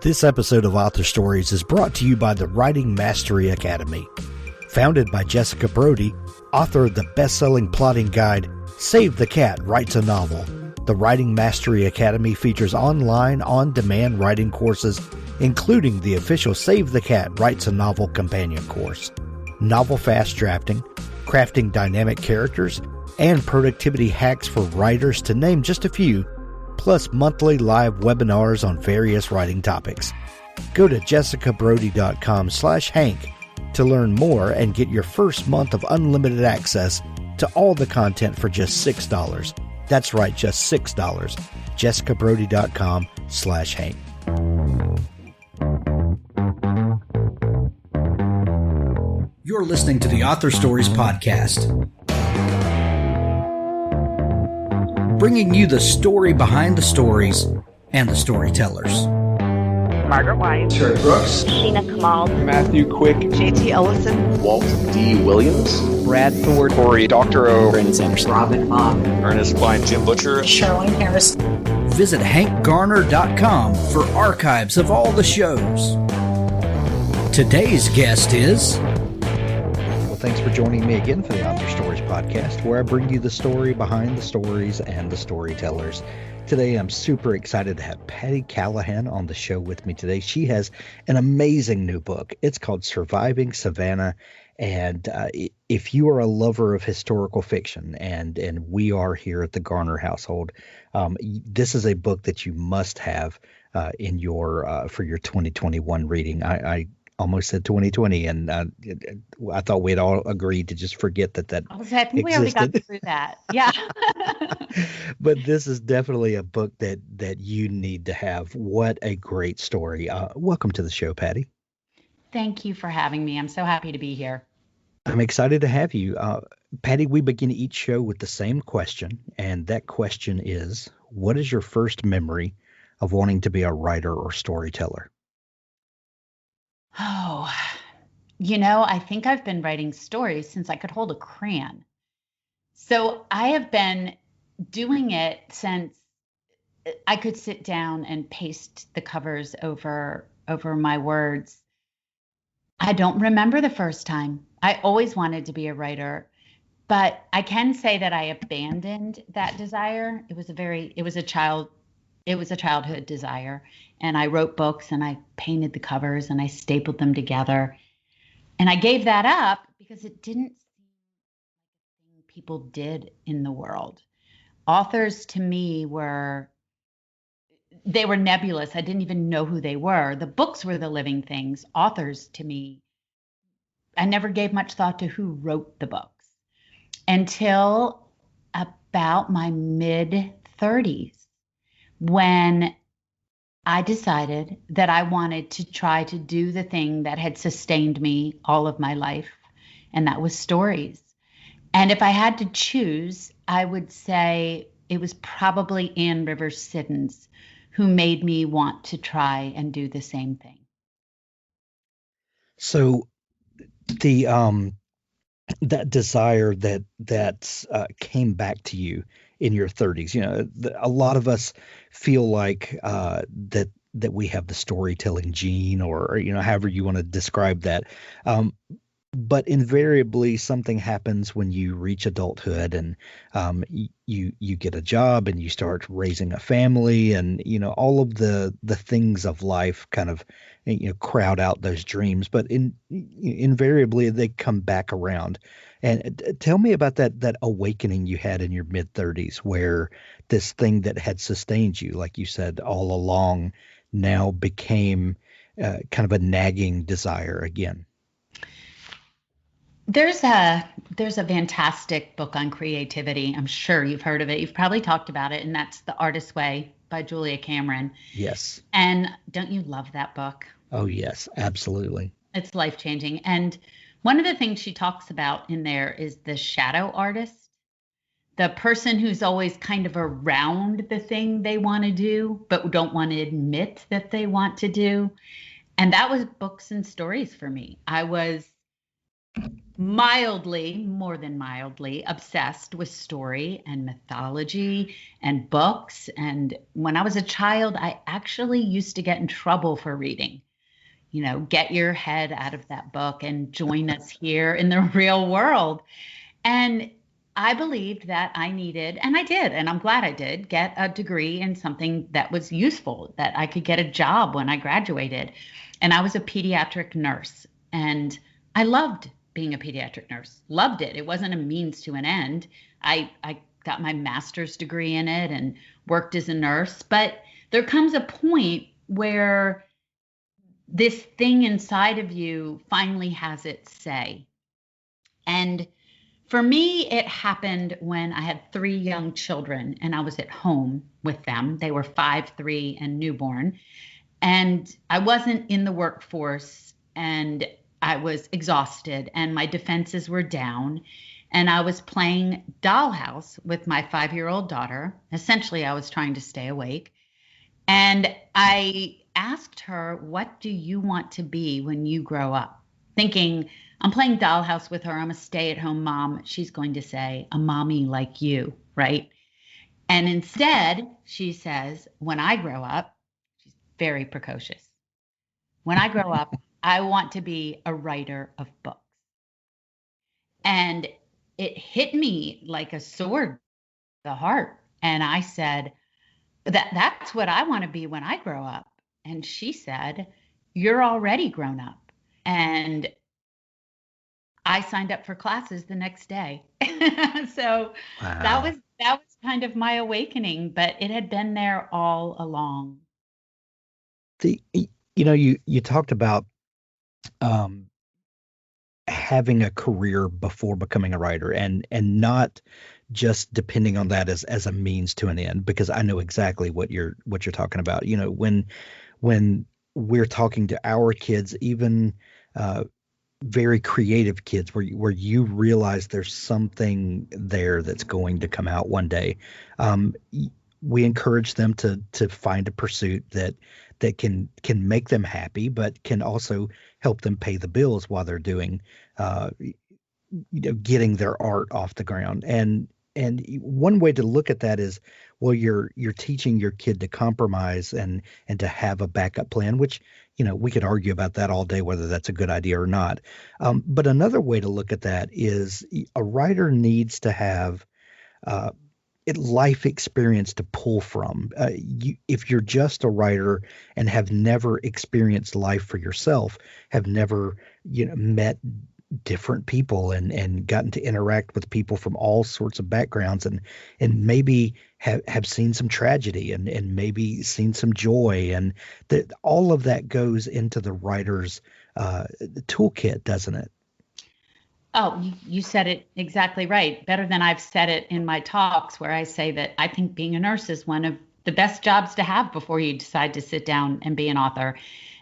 This episode of Author Stories is brought to you by the Writing Mastery Academy. Founded by Jessica Brody, author of the best-selling plotting guide, Save the Cat Writes a Novel. The Writing Mastery Academy features online, on-demand writing courses, including the official Save the Cat Writes a Novel companion course, novel fast drafting, crafting dynamic characters, and productivity hacks for writers, to name just a few, plus monthly live webinars on various writing topics. Go to jessicabrody.com/Hank to learn more and get your first month of unlimited access to all the content for just $6. That's right, just $6. jessicabrody.com/Hank. You're listening to the Author Stories Podcast, bringing you the story behind the stories and the storytellers. Margaret White, Terry Brooks, Sheena Kamal, Matthew Quick, JT Ellison, Walt D. Williams, Brad Thor, Corey Doctorow, Brandon Sanderson, Robin Mom, Ernest Klein, Jim Butcher, Sherwin Harris. Visit hankgarner.com for archives of all the shows. Today's guest is... Well, thanks for joining me again for the Author Stories Podcast, where I bring you the story behind the stories and the storytellers. Today, I'm super excited to have Patti Callahan on the show with me today. She has an amazing new book. It's called Surviving Savannah. And if you are a lover of historical fiction, and we are here at the Garner household, this is a book that you must have in your for your 2021 reading. I almost said 2020, and I thought we'd all agreed to just forget that I think existed. we already got through that. Yeah. But this is definitely a book that you need to have. What a great story. Welcome to the show, Patti. Thank you for having me. I'm so happy to be here. I'm excited to have you. Patti, we begin each show with the same question, and that question is, what is your first memory of wanting to be a writer or storyteller? Oh, I think I've been writing stories since I could hold a crayon. So I have been doing it since I could sit down and paste the covers over my words. I don't remember the first time. I always wanted to be a writer, but I can say that I abandoned that desire. It was a childhood desire, and I wrote books and I painted the covers and I stapled them together. And I gave that up because it didn't seem like people did in the world. Authors to me were nebulous. I didn't even know who they were. The books were the living things. Authors to me, I never gave much thought to who wrote the books until about my mid-30s, when I decided that I wanted to try to do the thing that had sustained me all of my life, and that was stories. And if I had to choose, I would say it was probably Anne Rivers Siddons who made me want to try and do the same thing. So the that desire that came back to you in your 30s, a lot of us feel like that we have the storytelling gene, or however you want to describe that. But invariably, something happens when you reach adulthood, and you get a job and you start raising a family, and all of the things of life kind of crowd out those dreams. But invariably, they come back around. And tell me about that awakening you had in your mid-30s, where this thing that had sustained you, like you said, all along, now became kind of a nagging desire again. There's a fantastic book on creativity. I'm sure you've heard of it. You've probably talked about it, and that's The Artist's Way by Julia Cameron. Yes. And don't you love that book? Oh, yes, absolutely. It's life-changing. And one of the things she talks about in there is the shadow artist, the person who's always kind of around the thing they want to do, but don't want to admit that they want to do. And that was books and stories for me. I was mildly, more than mildly, obsessed with story and mythology and books. And when I was a child, I actually used to get in trouble for reading. Get your head out of that book and join us here in the real world. And I believed that I needed, and I did, and I'm glad I did, get a degree in something that was useful, that I could get a job when I graduated. And I was a pediatric nurse, and I loved being a pediatric nurse, loved it. It wasn't a means to an end. I got my master's degree in it and worked as a nurse, but there comes a point where this thing inside of you finally has its say. And for me, it happened when I had 3 young children and I was at home with them. They were 5, 3, and newborn. And I wasn't in the workforce and I was exhausted and my defenses were down. And I was playing dollhouse with my 5-year-old daughter. Essentially, I was trying to stay awake. And I asked her, "What do you want to be when you grow up?" Thinking, I'm playing dollhouse with her. I'm a stay-at-home mom. She's going to say, "A mommy like you," right? And instead, she says, "When I grow up," she's very precocious. "When I grow up, I want to be a writer of books." And it hit me like a sword to the heart. And I said, that's what I want to be when I grow up. And she said, "You're already grown up." And I signed up for classes the next day. So that Wow. was kind of my awakening, but it had been there all along. You talked about um, having a career before becoming a writer, and not just depending on that as a means to an end, because I know exactly what you're talking about. When we're talking to our kids, even uh, very creative kids, where you realize there's something there that's going to come out one day. We encourage them to find a pursuit that can make them happy, but can also help them pay the bills while they're doing getting their art off the ground. And one way to look at that is, well, you're teaching your kid to compromise and to have a backup plan, which we could argue about that all day, whether that's a good idea or not. But another way to look at that is a writer needs to have uh, life experience to pull from. If you're just a writer and have never experienced life for yourself, have never met different people and gotten to interact with people from all sorts of backgrounds, and maybe have seen some tragedy and maybe seen some joy, and that all of that goes into the writer's toolkit, doesn't it? Oh, you said it exactly right. Better than I've said it in my talks, where I say that I think being a nurse is one of the best jobs to have before you decide to sit down and be an author.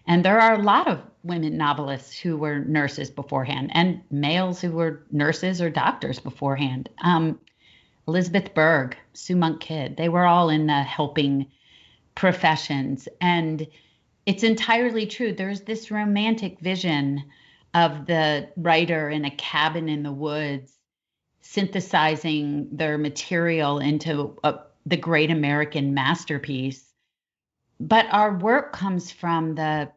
And there are a lot of women novelists who were nurses beforehand, and males who were nurses or doctors beforehand. Elizabeth Berg, Sue Monk Kidd, they were all in the helping professions. And it's entirely true. There's this romantic vision of the writer in a cabin in the woods, synthesizing their material into the great American masterpiece. But our work comes from the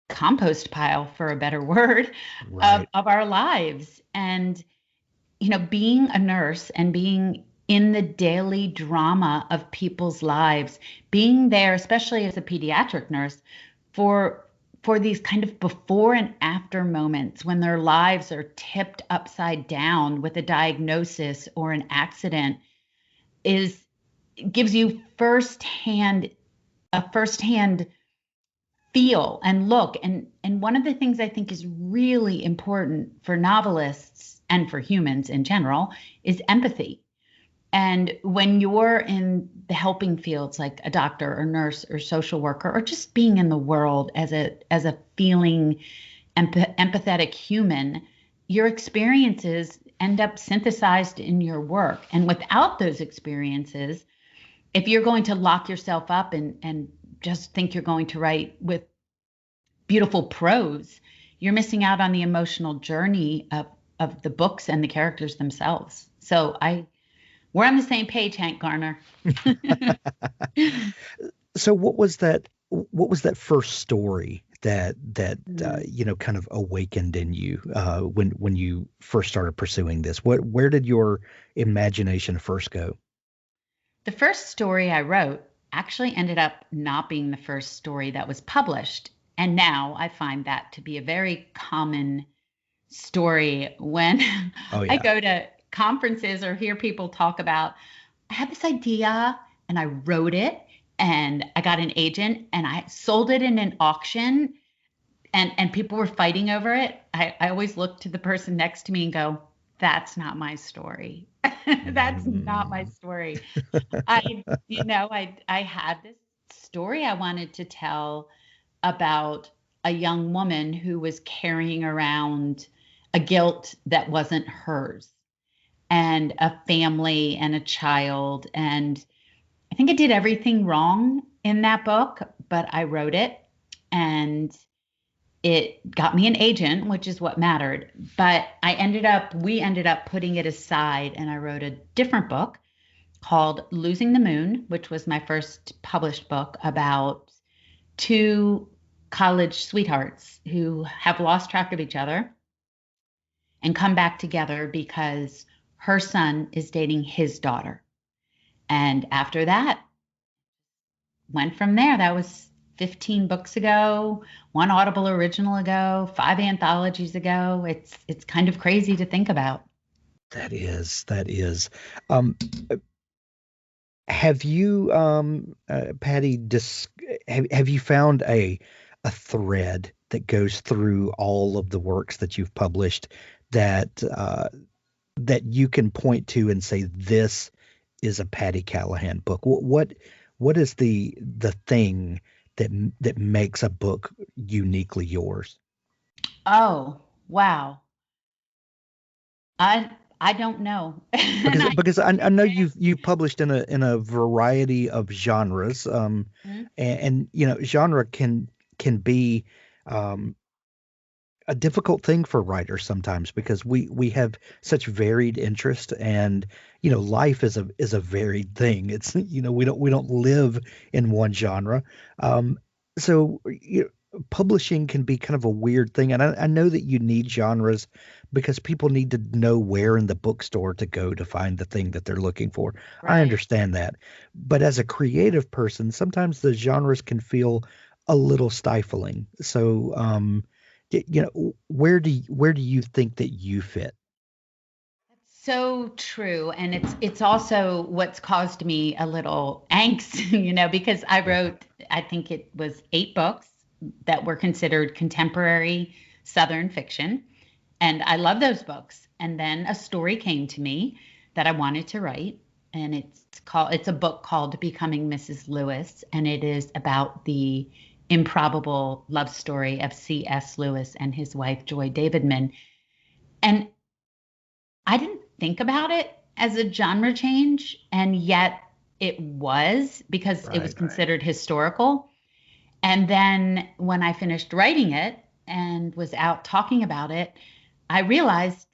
compost pile, for a better word, Right. of our lives. And, being a nurse and being in the daily drama of people's lives, being there, especially as a pediatric nurse, for these kind of before and after moments when their lives are tipped upside down with a diagnosis or an accident, is gives you firsthand feel and look. And one of the things I think is really important for novelists and for humans in general is empathy. And when you're in the helping fields like a doctor or nurse or social worker, or just being in the world as a feeling empathetic human, your experiences end up synthesized in your work. And without those experiences, if you're going to lock yourself up and just think you're going to write with beautiful prose, you're missing out on the emotional journey of the books and the characters themselves. So we're on the same page, Hank Garner. So what was that? What was that first story that kind of awakened in you when you first started pursuing this? Where did your imagination first go? The first story I wrote actually ended up not being the first story that was published. And now I find that to be a very common story when Oh I yeah. go to conferences or hear people talk about, I had this idea and I wrote it and I got an agent and I sold it in an auction and people were fighting over it. I always look to the person next to me and go, that's not my story. That's not my story. I had this story I wanted to tell about a young woman who was carrying around a guilt that wasn't hers and a family and a child. And I think I did everything wrong in that book, but I wrote it and it got me an agent, which is what mattered. But we ended up putting it aside and I wrote a different book called Losing the Moon, which was my first published book about two college sweethearts who have lost track of each other and come back together because her son is dating his daughter. And after that, went from there. That was 15 books ago, one Audible original ago, 5 anthologies ago. It's kind of crazy to think about. That is. Um, have you, Patty, have you found a thread that goes through all of the works that you've published that that you can point to and say this is a Patti Callahan book? What is the thing that makes a book uniquely yours? Oh, wow. I don't know. Because And I know you've published in a variety of genres, Mhm. and genre can be um, a difficult thing for writers sometimes because we have such varied interest, and life is a varied thing. It's we don't live in one genre. So publishing can be kind of a weird thing, and I know that you need genres because people need to know where in the bookstore to go to find the thing that they're looking for. I Right. understand that, but as a creative person, sometimes the genres can feel a little stifling. So where do you think that you fit? So true. And it's also what's caused me a little angst, because I Yeah. wrote, I think it was 8 books that were considered contemporary Southern fiction. And I love those books. And then a story came to me that I wanted to write. And it's a book called Becoming Mrs. Lewis. And it is about the improbable love story of C.S. Lewis and his wife, Joy Davidman. And I didn't think about it as a genre change, and yet it was because it was Right. considered historical. And then when I finished writing it and was out talking about it, I realized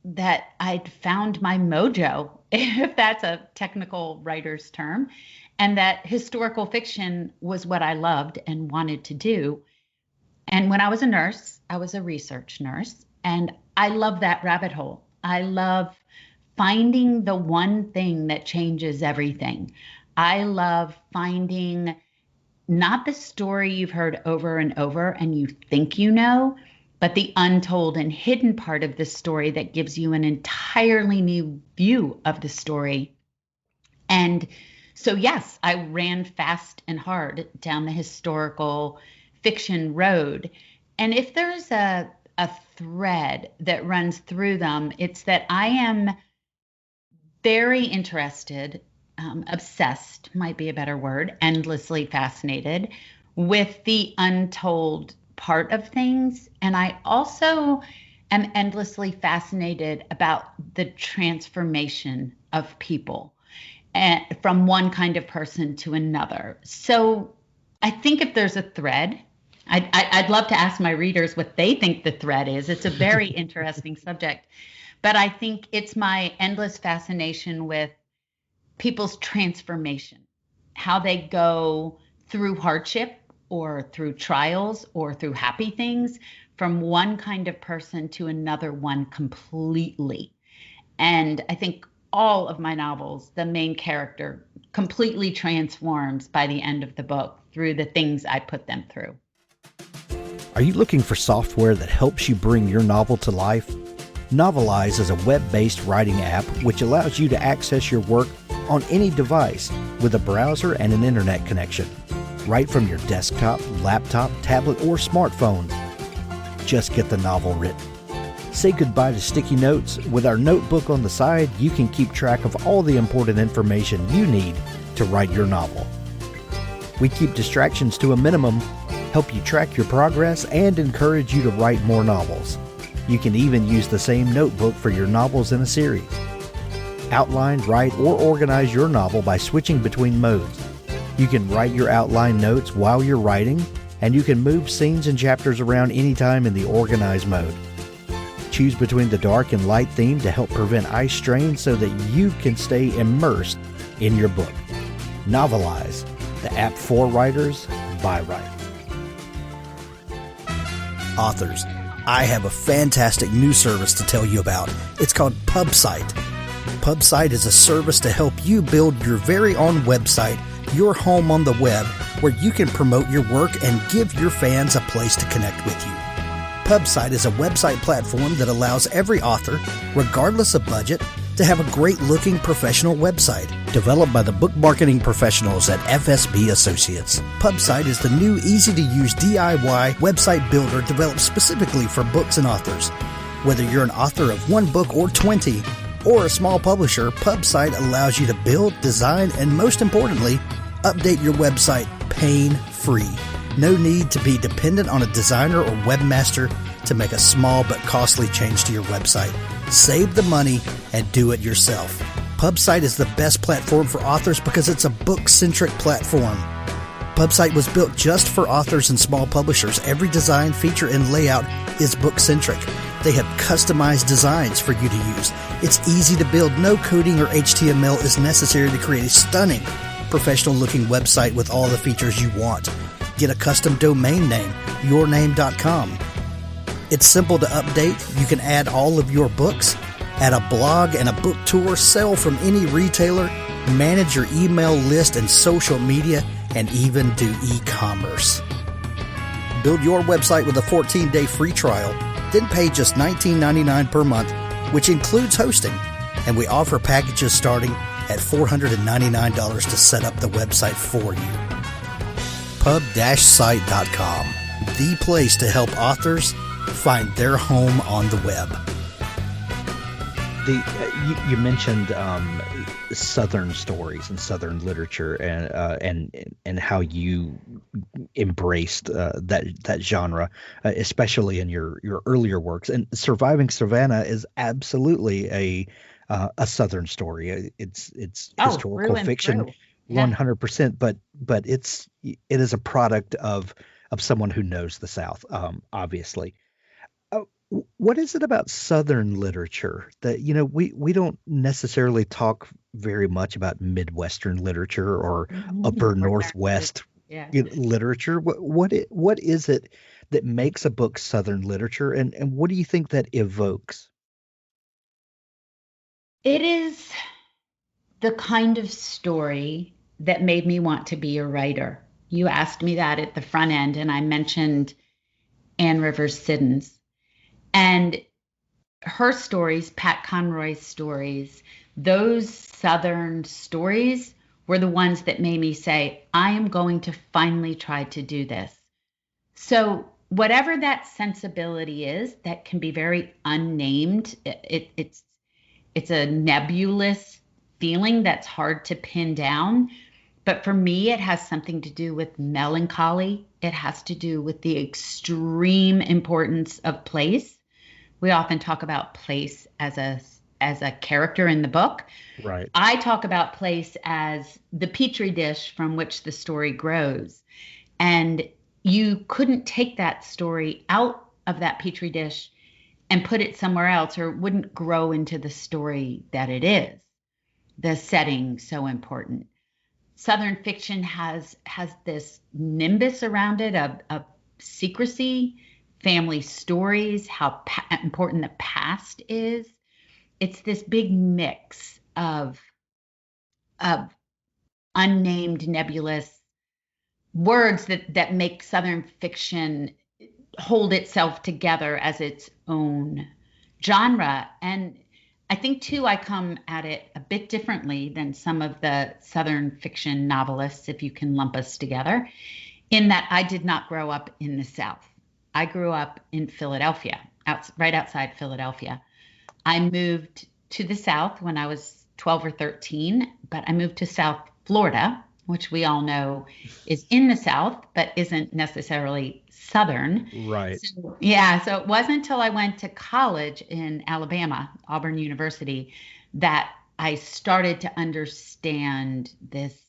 that I'd found my mojo, if that's a technical writer's term, and that historical fiction was what I loved and wanted to do. And when I was a nurse, I was a research nurse, and I love that rabbit hole. I love finding the one thing that changes everything. I love finding not the story you've heard over and over and you think you know, but the untold and hidden part of the story that gives you an entirely new view of the story. And so, yes, I ran fast and hard down the historical fiction road. And if there's a thread that runs through them, it's that I am very interested, obsessed might be a better word, endlessly fascinated with the untold part of things. And I also am endlessly fascinated about the transformation of people and from one kind of person to another. So I think if there's a thread, I'd love to ask my readers what they think the thread is. It's a very interesting subject. But I think it's my endless fascination with people's transformation, how they go through hardship or through trials or through happy things from one kind of person to another one completely. And I think all of my novels, the main character completely transforms by the end of the book through the things I put them through. Are you looking for software that helps you bring your novel to life? Novelize is a web-based writing app which allows you to access your work on any device with a browser and an internet connection, right from your desktop, laptop, tablet, or smartphone. Just get the novel written. Say goodbye to sticky notes. With our notebook on the side, you can keep track of all the important information you need to write your novel. We keep distractions to a minimum, help you track your progress, and encourage you to write more novels. You can even use the same notebook for your novels in a series. Outline, write, or organize your novel by switching between modes. You can write your outline notes while you're writing, and you can move scenes and chapters around anytime in the organize mode. Choose between the dark and light theme to help prevent eye strain so that you can stay immersed in your book. Novelize, the app for writers by writers. Authors, I have a fantastic new service to tell you about. It's called PubSite. PubSite is a service to help you build your very own website, your home on the web, where you can promote your work and give your fans a place to connect with you. PubSite is a website platform that allows every author, regardless of budget, to have a great-looking professional website developed by the book marketing professionals at FSB Associates. PubSite is the new, easy-to-use DIY website builder developed specifically for books and authors. Whether you're an author of one book or 20, or a small publisher, PubSite allows you to build, design, and most importantly, update your website pain-free. No need to be dependent on a designer or webmaster to make a small but costly change to your website. Save the money and do it yourself. PubSite is the best platform for authors because it's a book-centric platform. PubSite was built just for authors and small publishers. Every design, feature, and layout is book-centric. They have customized designs for you to use. It's easy to build. No coding or HTML is necessary to create a stunning, professional-looking website with all the features you want. Get a custom domain name, yourname.com. It's simple to update. You can add all of your books, add a blog and a book tour, sell from any retailer, manage your email list and social media, and even do e-commerce. Build your website with a 14-day free trial, then pay just $19.99 per month, which includes hosting. And we offer packages starting at $499 to set up the website for you. Pub-site.com, the place to help authors find their home on the web. You mentioned Southern stories and Southern literature, and how you embraced that genre, especially in your earlier works. And Surviving Savannah is absolutely a Southern story. It's historical fiction, 100%. But it is a product of someone who knows the South, obviously. What is it about Southern literature that, we don't necessarily talk very much about Midwestern literature or upper Northwest literature? What is it that makes a book Southern literature, and what do you think that evokes? It is the kind of story that made me want to be a writer. You asked me that at the front end, and I mentioned Anne Rivers Siddons. And her stories, Pat Conroy's stories, those Southern stories were the ones that made me say, I am going to finally try to do this. So whatever that sensibility is, that can be very unnamed. It's a nebulous feeling that's hard to pin down. But for me, it has something to do with melancholy. It has to do with the extreme importance of place. We often talk about place as a character in the book. Right. I talk about place as the petri dish from which the story grows. And you couldn't take that story out of that petri dish and put it somewhere else, or it wouldn't grow into the story that it is. The setting so important. Southern fiction has this nimbus around it of secrecy, family stories, how important the past is. It's this big mix of unnamed, nebulous words that make Southern fiction hold itself together as its own genre. And I think, too, I come at it a bit differently than some of the Southern fiction novelists, if you can lump us together, in that I did not grow up in the South. I grew up in Philadelphia, right outside Philadelphia. I moved to the South when I was 12 or 13, but I moved to South Florida, which we all know is in the South, but isn't necessarily Southern. Right. So it wasn't until I went to college in Alabama, Auburn University, that I started to understand this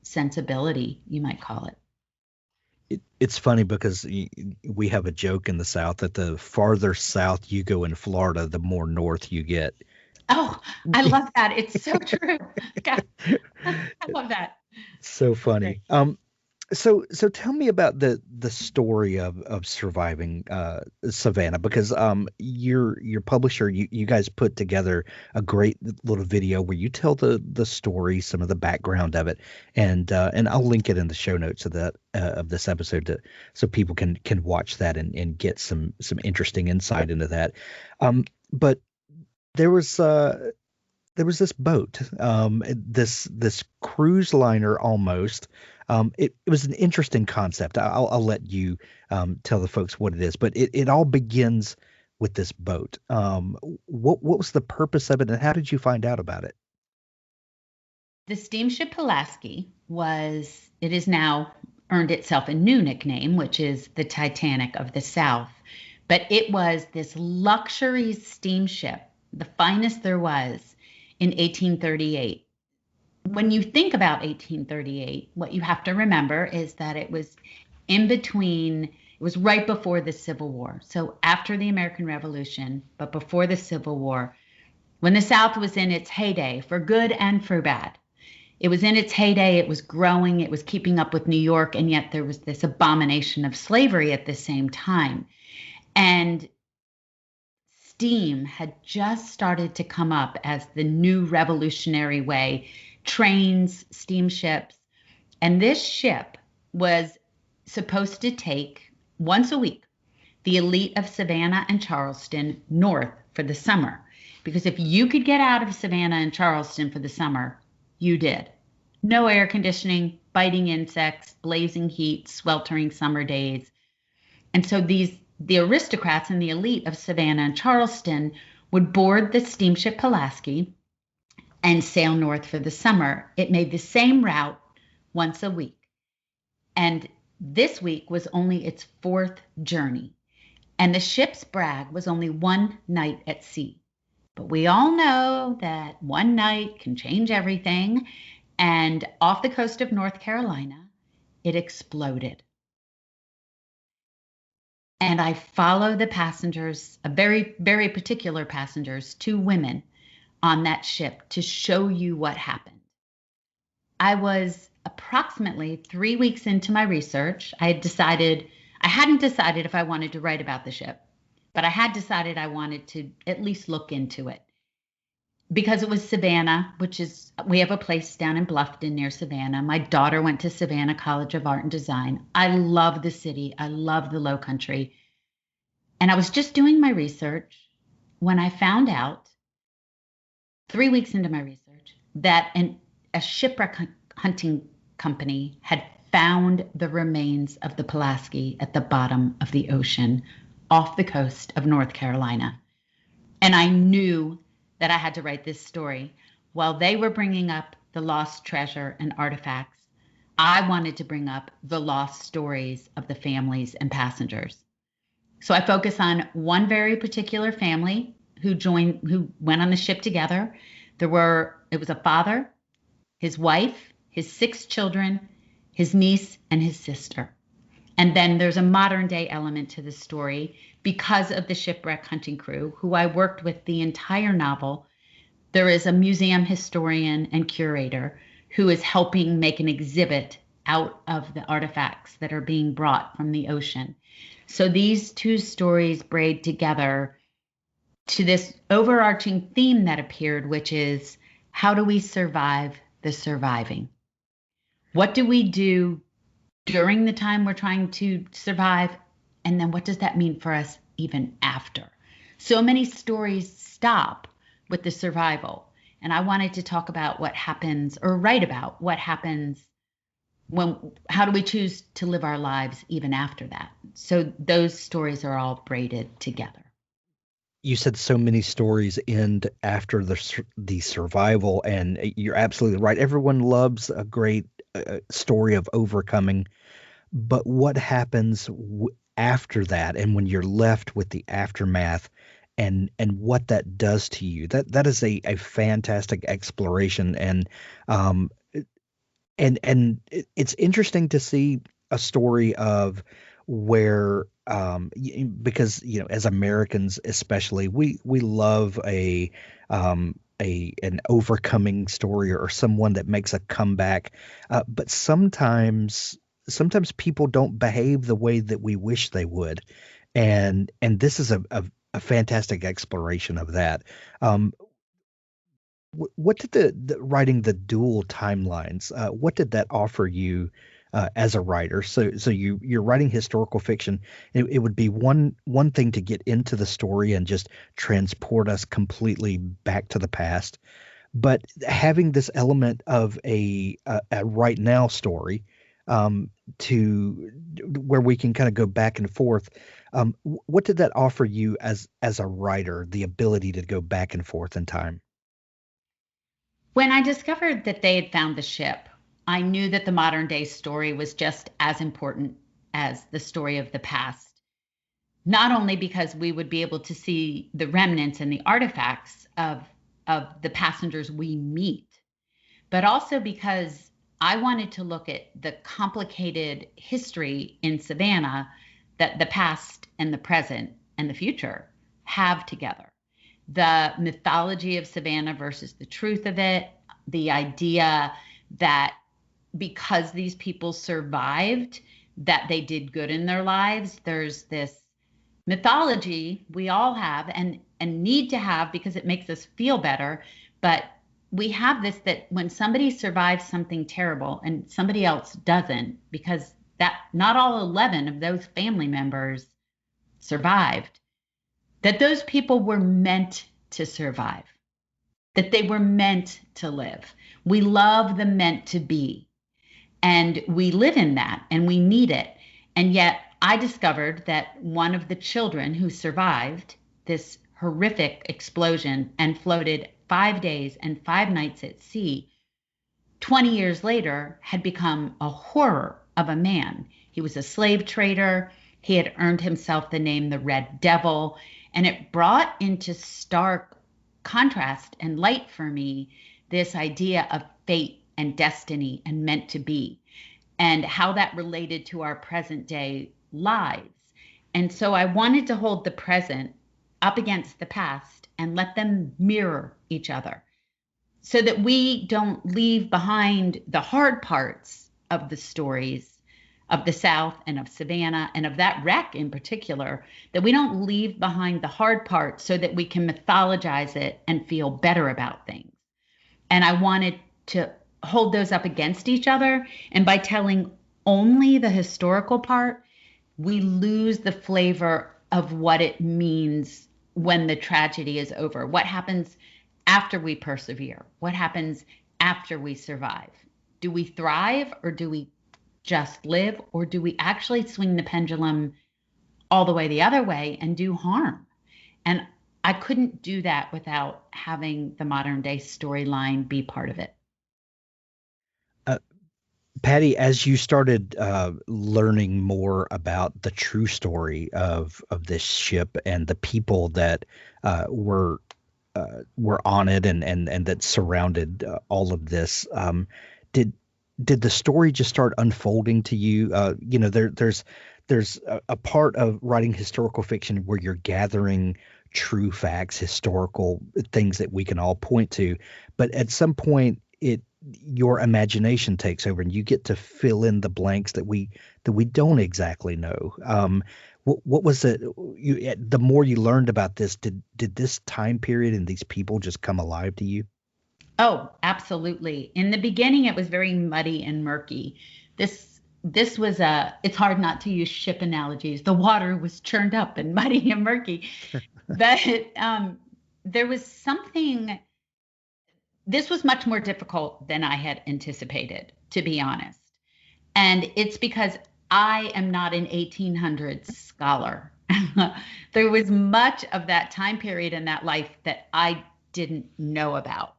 sensibility, you might call it. It's funny because we have a joke in the South that the farther south you go in Florida, the more north you get. Oh, I love that. It's so true. God, I love that. So funny. So tell me about the story of surviving Savannah, because your publisher, you guys put together a great little video where you tell the story, some of the background of it, and I'll link it in the show notes of that of this episode so people can watch that and get some interesting insight into that. But there was this boat, this cruise liner almost. It was an interesting concept. I'll let you tell the folks what it is, but it all begins with this boat. What was the purpose of it, and how did you find out about it? The steamship Pulaski it has now earned itself a new nickname, which is the Titanic of the South. But it was this luxury steamship, the finest there was, in 1838. When you think about 1838, what you have to remember is that it was right before the Civil War. So after the American Revolution, but before the Civil War, when the South was in its heyday, for good and for bad. It was in its heyday, it was growing, it was keeping up with New York, and yet there was this abomination of slavery at the same time. And steam had just started to come up as the new revolutionary way. Trains, steamships. And this ship was supposed to take once a week the elite of Savannah and Charleston north for the summer. Because if you could get out of Savannah and Charleston for the summer, you did. No air conditioning, biting insects, blazing heat, sweltering summer days. And so the aristocrats and the elite of Savannah and Charleston would board the steamship Pulaski and sail north for the summer. It made the same route once a week. And this week was only its fourth journey. And the ship's brag was only one night at sea. But we all know that one night can change everything. And off the coast of North Carolina, it exploded. And I follow the passengers, a very, very particular passengers, 2 women, on that ship to show you what happened. I was approximately 3 weeks into my research. I hadn't decided if I wanted to write about the ship, but I had decided I wanted to at least look into it. Because it was Savannah, we have a place down in Bluffton near Savannah. My daughter went to Savannah College of Art and Design. I love the city. I love the Low Country. And I was just doing my research when I found out 3 weeks into my research that a shipwreck hunting company had found the remains of the Pulaski at the bottom of the ocean off the coast of North Carolina. And I knew that I had to write this story. While they were bringing up the lost treasure and artifacts, I wanted to bring up the lost stories of the families and passengers. So I focus on one very particular family who went on the ship together. It was a father, his wife, his 6 children, his niece, and his sister. And then there's a modern day element to the story because of the shipwreck hunting crew, who I worked with the entire novel. There is a museum historian and curator who is helping make an exhibit out of the artifacts that are being brought from the ocean. So these two stories braid together to this overarching theme that appeared, which is, how do we survive the surviving? What do we do during the time we're trying to survive? And then what does that mean for us even after? So many stories stop with the survival. And I wanted to talk about what happens, or write about what happens how do we choose to live our lives even after that? So those stories are all braided together. You said so many stories end after the survival, and you're absolutely right. Everyone loves a great story of overcoming, but what happens after that, and when you're left with the aftermath, and what that does to you? That is a fantastic exploration, and it's interesting to see a story of where because as Americans especially, we love an overcoming story, or someone that makes a comeback, but sometimes people don't behave the way that we wish they would, and this is a fantastic exploration of that. What did the writing the dual timelines, what did that offer you as a writer? So you're writing historical fiction. It would be one thing to get into the story and just transport us completely back to the past, but having this element of a right now story, to where we can kind of go back and forth. What did that offer you as a writer, the ability to go back and forth in time? When I discovered that they had found the ship, I knew that the modern day story was just as important as the story of the past. Not only because we would be able to see the remnants and the artifacts of the passengers we meet, but also because I wanted to look at the complicated history in Savannah that the past and the present and the future have together. The mythology of Savannah versus the truth of it, the idea that because these people survived, that they did good in their lives. There's this mythology we all have and need to have because it makes us feel better. But we have this, that when somebody survives something terrible and somebody else doesn't, because that not all 11 of those family members survived, that those people were meant to survive, that they were meant to live. We love the meant to be, and we live in that, and we need it. And yet I discovered that one of the children who survived this horrific explosion and floated 5 days and 5 nights at sea, 20 years later had become a horror of a man. He was a slave trader. He had earned himself the name the Red Devil. And it brought into stark contrast and light for me this idea of fate and destiny and meant to be, and how that related to our present day lives. And so I wanted to hold the present up against the past and let them mirror each other, so that we don't leave behind the hard parts of the stories of the South and of Savannah and of that wreck in particular, that we don't leave behind the hard parts so that we can mythologize it and feel better about things. And I wanted to hold those up against each other. And by telling only the historical part, we lose the flavor of what it means when the tragedy is over. What happens after we persevere? What happens after we survive? Do we thrive, or do we just live, or do we actually swing the pendulum all the way the other way and do harm? And I couldn't do that without having the modern day storyline be part of it. Patti, as you started learning more about the true story of this ship and the people that were on it, and that surrounded all of this, did did the story just start unfolding to you? There's a part of writing historical fiction where you're gathering true facts, historical things that we can all point to, but at some point your imagination takes over and you get to fill in the blanks that we don't exactly know. What was it? The more you learned about this, did this time period and these people just come alive to you? Oh, absolutely. In the beginning, it was very muddy and murky. This was it's hard not to use ship analogies. The water was churned up and muddy and murky. But there was something, this was much more difficult than I had anticipated, to be honest. And it's because I am not an 1800s scholar. There was much of that time period in that life that I didn't know about.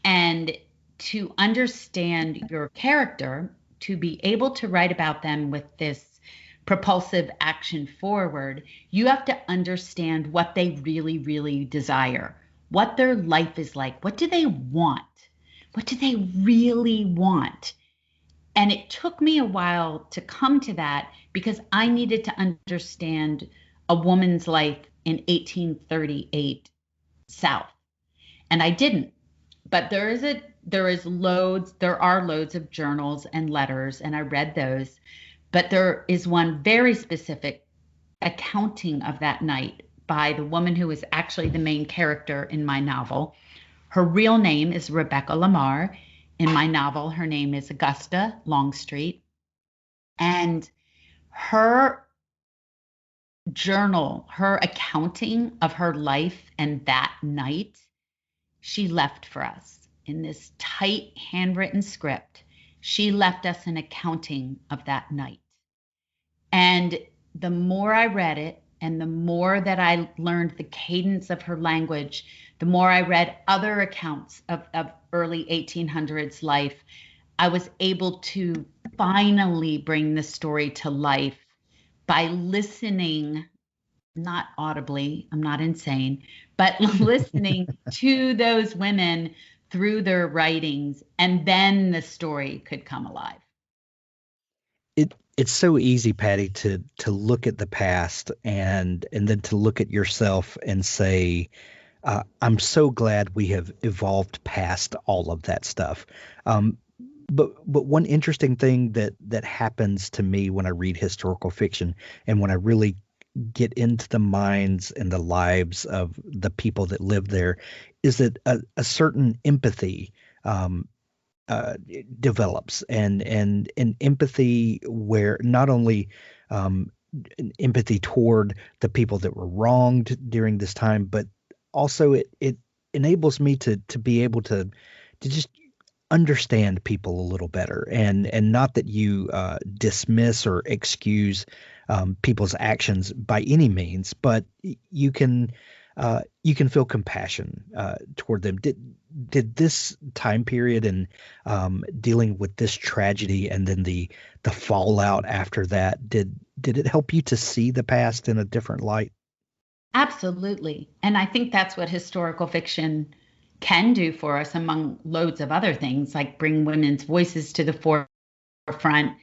And to understand your character, to be able to write about them with this propulsive action forward, you have to understand what they really, really desire, what their life is like. What do they want? What do they really want? And it took me a while to come to that because I needed to understand a woman's life in 1838 South. And I didn't. But there are loads of journals and letters, and I read those. But there is one very specific accounting of that night by the woman who is actually the main character in my novel. Her real name is Rebecca Lamar. In my novel, her name is Augusta Longstreet. And her journal, her accounting of her life and that night, she left for us in this tight handwritten script. She left us an accounting of that night. And the more I read it and the more that I learned the cadence of her language, the more I read other accounts of early 1800s life, I was able to finally bring the story to life by listening, not audibly, I'm not insane, but listening to those women through their writings, and then the story could come alive. It's so easy, Patty, to look at the past and then to look at yourself and say, I'm so glad we have evolved past all of that stuff. But one interesting thing that happens to me when I read historical fiction and when I really get into the minds and the lives of the people that live there is that a certain empathy develops and an empathy where not only empathy toward the people that were wronged during this time, but also it enables me to be able to just understand people a little better, and not that you dismiss or excuse people's actions by any means, but you can feel compassion toward them. Did this time period and dealing with this tragedy and then the fallout after that, did it help you to see the past in a different light? Absolutely. And I think that's what historical fiction can do for us, among loads of other things, like bring women's voices to the forefront,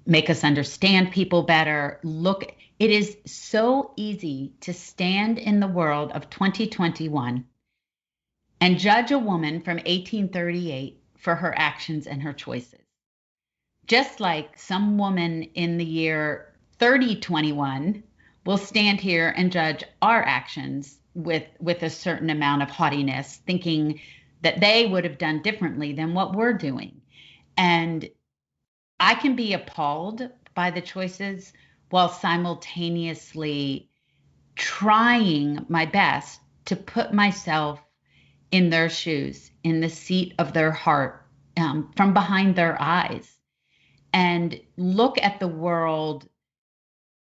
make us understand people better. Look, it is so easy to stand in the world of 2021 and judge a woman from 1838 for her actions and her choices. Just like some woman in the year 3021 will stand here and judge our actions with a certain amount of haughtiness, thinking that they would have done differently than what we're doing. And I can be appalled by the choices while simultaneously trying my best to put myself in their shoes, in the seat of their heart, from behind their eyes, and look at the world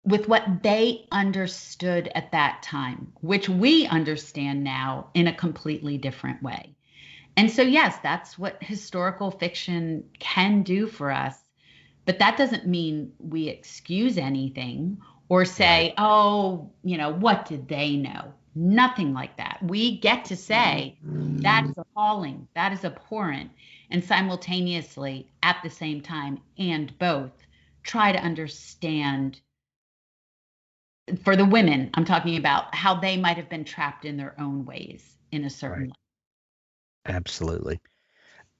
with what they understood at that time, which we understand now in a completely different way. And so, yes, that's what historical fiction can do for us. But that doesn't mean we excuse anything or say, oh, what did they know? Nothing like that. We get to say that is appalling, that is abhorrent. and simultaneously at the same time and both try to understand, for the women I'm talking about, how they might have been trapped in their own ways in a certain way. Absolutely.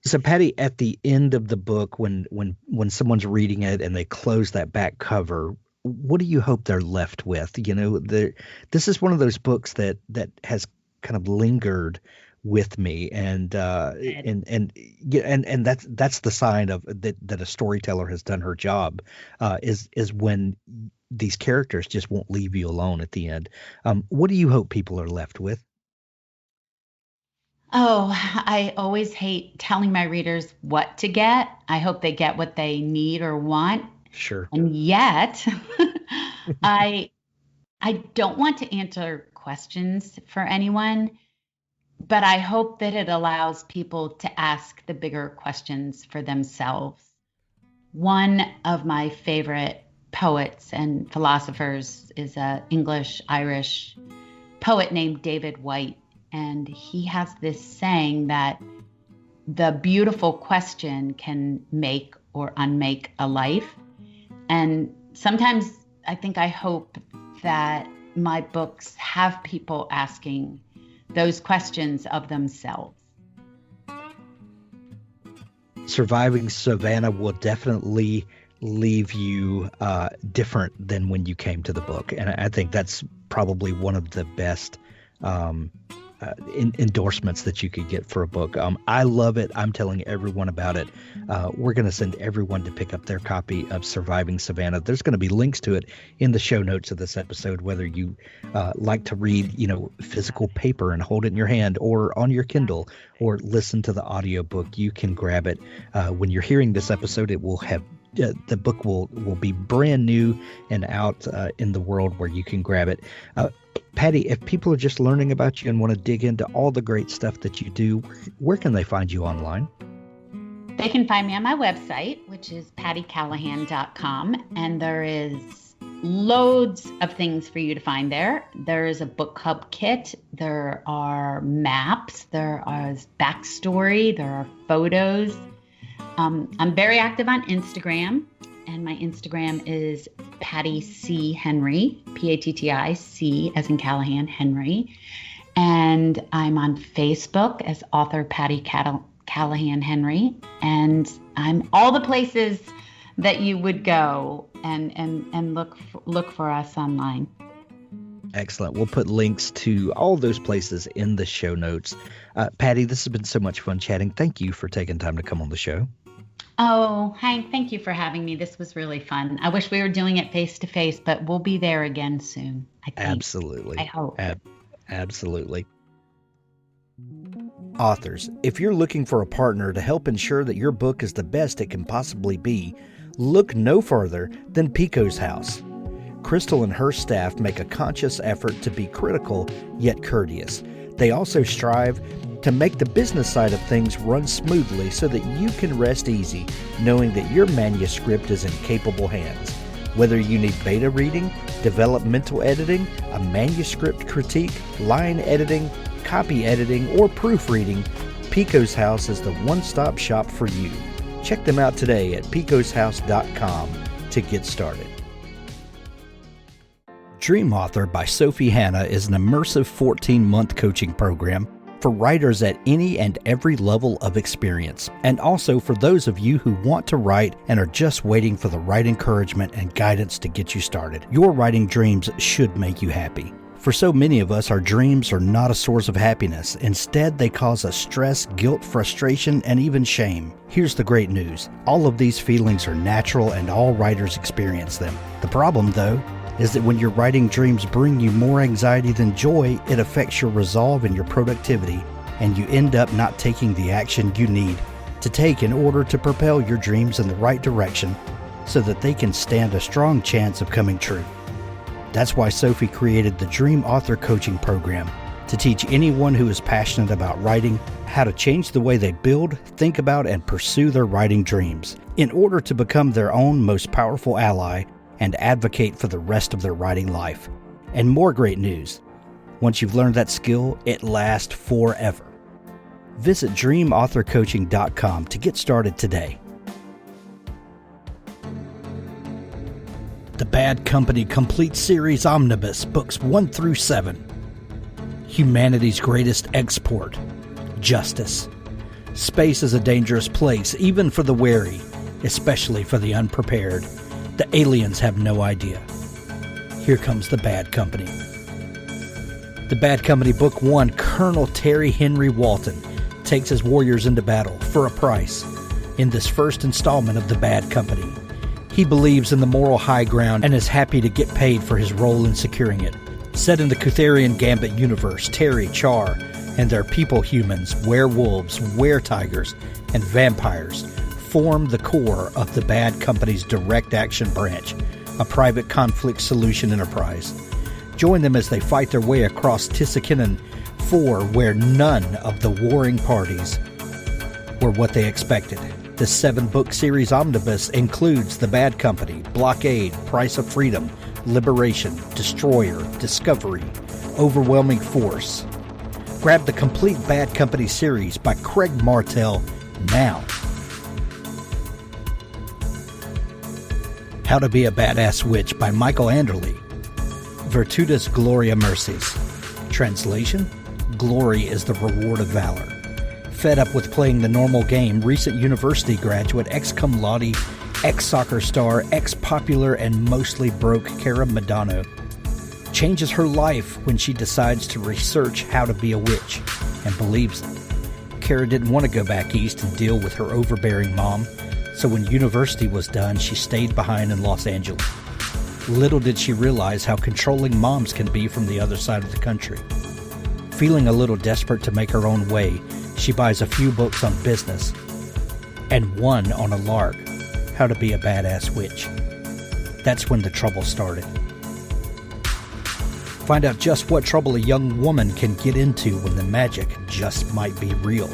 So Patty, at the end of the book, when someone's reading it and they close that back cover, what do you hope they're left with? This is one of those books that has kind of lingered with me, and that's the sign of that a storyteller has done her job, is when these characters just won't leave you alone at the end. What do you hope people are left with? Oh, I always hate telling my readers what to get. I hope they get what they need or want. Sure. And yet, I don't want to answer questions for anyone, but I hope that it allows people to ask the bigger questions for themselves. One of my favorite poets and philosophers is an English-Irish poet named David Whyte. And he has this saying that the beautiful question can make or unmake a life. And sometimes I hope that my books have people asking those questions of themselves. Surviving Savannah will definitely leave you different than when you came to the book. And I think that's probably one of the best endorsements that you could get for a book. I love it. I'm telling everyone about it. We're going to send everyone to pick up their copy of Surviving Savannah. There's going to be links to it in the show notes of this episode, whether you like to read, physical paper and hold it in your hand, or on your Kindle, or listen to the audiobook. You can grab it. When you're hearing this episode, it will have the book will be brand new and out in the world where you can grab it. Patti, if people are just learning about you and want to dig into all the great stuff that you do, where can they find you online? They can find me on my website, which is patticallahan.com, and there is loads of things for you to find there. There is a book hub kit, there are maps, there is backstory, there are photos. I'm very active on Instagram, and my Instagram is Patti C. Henry, Patti C as in Callahan, Henry. And I'm on Facebook as author Patti Callahan Henry. And I'm all the places that you would go and look for us online. Excellent. We'll put links to all those places in the show notes. Patti, this has been so much fun chatting. Thank you for taking time to come on the show. Oh, Hank, thank you for having me. This was really fun. I wish we were doing it face to face, but we'll be there again soon, I think. Absolutely. I hope. Absolutely. Authors, if you're looking for a partner to help ensure that your book is the best it can possibly be, look no further than Pico's House. Crystal and her staff make a conscious effort to be critical yet courteous. They also strive to make the business side of things run smoothly so that you can rest easy knowing that your manuscript is in capable hands. Whether you need beta reading, developmental editing, a manuscript critique, line editing, copy editing, or proofreading, Pico's House is the one-stop shop for you. Check them out today at picoshouse.com to get started. Dream Author by Sophie Hannah is an immersive 14-month coaching program for writers at any and every level of experience, and also for those of you who want to write and are just waiting for the right encouragement and guidance to get you started. Your writing dreams should make you happy. For so many of us, our dreams are not a source of happiness. Instead, they cause us stress, guilt, frustration, and even shame. Here's the great news. All of these feelings are natural and all writers experience them. The problem, though, is that when your writing dreams bring you more anxiety than joy, it affects your resolve and your productivity, and you end up not taking the action you need to take in order to propel your dreams in the right direction so that they can stand a strong chance of coming true. That's why Sophie created the Dream Author Coaching Program, to teach anyone who is passionate about writing how to change the way they build, think about, and pursue their writing dreams in order to become their own most powerful ally and advocate for the rest of their writing life. And more great news. Once you've learned that skill, it lasts forever. Visit dreamauthorcoaching.com to get started today. The Bad Company Complete Series Omnibus, Books 1 through 7. Humanity's Greatest Export, Justice. Space is a dangerous place, even for the wary, especially for the unprepared. The aliens have no idea. Here comes the Bad Company. The Bad Company Book 1, Colonel Terry Henry Walton takes his warriors into battle for a price. In this first installment of the Bad Company, he believes in the moral high ground and is happy to get paid for his role in securing it. Set in the Cutherian Gambit universe, Terry, Char, and their people-humans, werewolves, were-tigers, and vampires form the core of the Bad Company's direct action branch, a private conflict solution enterprise. Join them as they fight their way across Tissakinnon 4, where none of the warring parties were what they expected. The 7-book series omnibus includes The Bad Company, Blockade, Price of Freedom, Liberation, Destroyer, Discovery, Overwhelming Force. Grab the complete Bad Company series by Craig Martell now. How to Be a Badass Witch by Michael Anderle. Virtutus Gloria Mercies. Translation: Glory is the reward of valor. Fed up with playing the normal game, recent university graduate, ex-cum laude, ex-soccer star, ex-popular and mostly broke Cara Madano changes her life when she decides to research how to be a witch, and believes it. Cara didn't want to go back east and deal with her overbearing mom, so when university was done, she stayed behind in Los Angeles. Little did she realize how controlling moms can be from the other side of the country. Feeling a little desperate to make her own way, she buys a few books on business, and one on a lark, How to Be a Badass Witch. That's when the trouble started. Find out just what trouble a young woman can get into when the magic just might be real.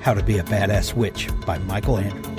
How to Be a Badass Witch by Michael Anderle.